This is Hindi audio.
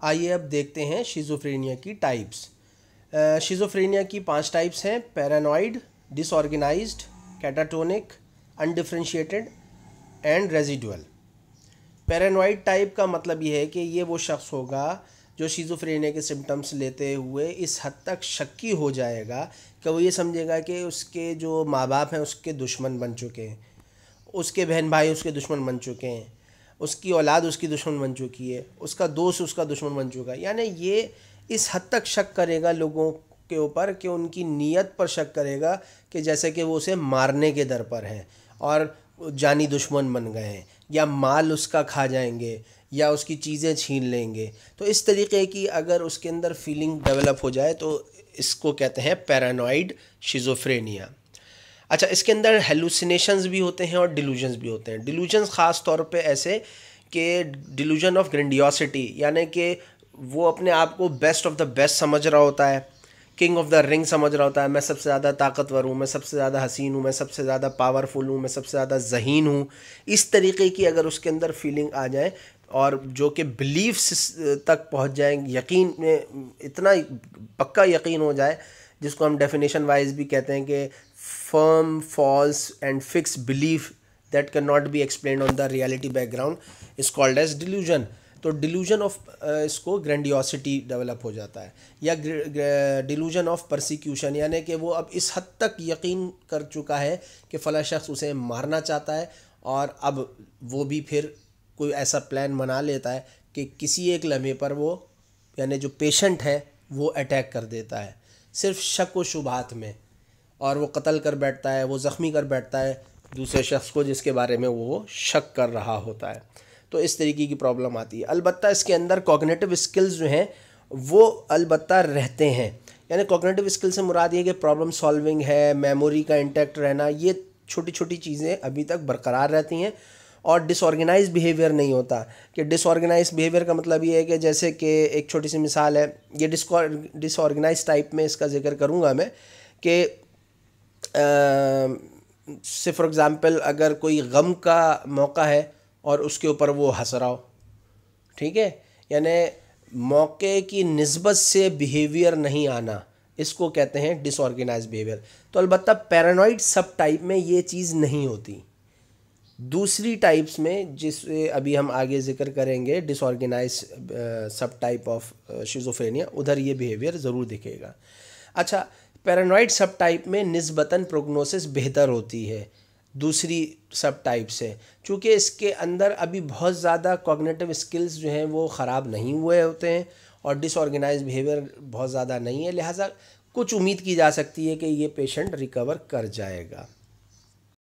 आइए अब देखते हैं शिज़ोफ्रेनिया की टाइप्स। शिज़ोफ्रेनिया की 5 टाइप्स हैं: paranoid, disorganised, catatonic, undifferentiated and residual. Paranoid type का मतलब ये है कि ये वो शख्स होगा जो शिज़ोफ्रेनिया के सिम्टम्स लेते हुए इस हद तक शक्की हो जाएगा कि वो ये समझेगा कि उसके जो माँ बाप हैं उसके दुश्मन बन चुके हैं, उसके बहन भाई उसके दुश्मन बन चुके हैं, उसकी औलाद उसकी दुश्मन बन चुकी है, उसका दोस्त उसका दुश्मन बन चुका है। यानी ये इस हद तक शक करेगा लोगों के ऊपर कि उनकी नीयत पर शक करेगा कि जैसे कि वो उसे मारने के दर पर हैं और जानी दुश्मन बन गए हैं, या माल उसका खा जाएंगे या उसकी चीज़ें छीन लेंगे। तो इस तरीके की अगर उसके अंदर फीलिंग डेवलप हो जाए तो इसको कहते हैं पैरानॉइड शिज़ोफ्रेनिया। अच्छा, इसके अंदर हेलुसिनेशंस भी होते हैं और डिलूजन्स भी होते हैं। डिलूजन्स ख़ास तौर पे ऐसे कि डिलूजन ऑफ ग्रेंडियोसिटी, यानी कि वो अपने आप को बेस्ट ऑफ द बेस्ट समझ रहा होता है, किंग ऑफ द रिंग समझ रहा होता है, मैं सबसे ज़्यादा ताकतवर हूँ, मैं सबसे ज़्यादा हसीन हूँ, मैं सबसे ज़्यादा पावरफुल हूँ, मैं सबसे ज़्यादा ज़हीन हूँ। इस तरीके की अगर उसके अंदर फीलिंग आ जाए और जो कि बिलीफ्स तक पहुँच जाए, यकीन में इतना पक्का यकीन हो जाए, जिसको हम डेफिनेशन वाइज भी कहते हैं कि firm, false and fixed belief that cannot be explained on the reality background is called as delusion। तो डिल्यूजन ऑफ इसको ग्रैंडियोसिटी डेवलप हो जाता है, या डिल्यूजन ऑफ परसिक्यूशन, यानी कि वो अब इस हद तक यकीन कर चुका है कि फ़ला शख्स उसे मारना चाहता है और अब वो भी फिर कोई ऐसा प्लान बना लेता है कि किसी एक लम्हे पर वो, यानी जो पेशेंट है, वो अटैक कर देता है सिर्फ शक व शुबहात में, और वो कत्ल कर बैठता है, वो ज़ख्मी कर बैठता है दूसरे शख्स को जिसके बारे में वो शक कर रहा होता है। तो इस तरीके की प्रॉब्लम आती है। अलबत्ता इसके अंदर कॉग्निटिव स्किल्स जो हैं वो अलबत्ता रहते हैं, यानी कॉग्निटिव स्किल से मुराद ये कि प्रॉब्लम सॉल्विंग है, मेमोरी का इंटैक्ट रहना, ये छोटी छोटी चीज़ें अभी तक बरकरार रहती हैं। और डिसऑर्गेनाइज बिहेवियर नहीं होता। कि डिसऑर्गेनाइज बिहेवियर का मतलब ये है कि जैसे कि एक छोटी सी मिसाल है, ये डिसऑर्गेनाइज टाइप में इसका जिक्र करूँगा मैं कि से फॉर एग्ज़ाम्पल अगर कोई गम का मौका है और उसके ऊपर वो हंस रहा हो, ठीक है, यानी मौके की निस्बत से बिहेवियर नहीं आना, इसको कहते हैं डिसऑर्गेनाइज बिहेवियर। तो अलबत्ता पैरानॉइड सब टाइप में ये चीज़ नहीं होती। दूसरी टाइप्स में, जिसे अभी हम आगे जिक्र करेंगे, डिसऑर्गेनाइज सब टाइप ऑफ शिज़ोफ्रेनिया, उधर ये बिहेवियर ज़रूर दिखेगा। अच्छा, पैरानॉइड सब टाइप में निस्बतन प्रोग्नोसिस बेहतर होती है दूसरी सब टाइप से, चूँकि इसके अंदर अभी बहुत ज़्यादा कॉग्निटिव स्किल्स जो हैं वो ख़राब नहीं हुए होते हैं और डिसऑर्गेनाइज बिहेवियर बहुत ज़्यादा नहीं है, लिहाजा कुछ उम्मीद की जा सकती है कि ये पेशेंट रिकवर कर जाएगा।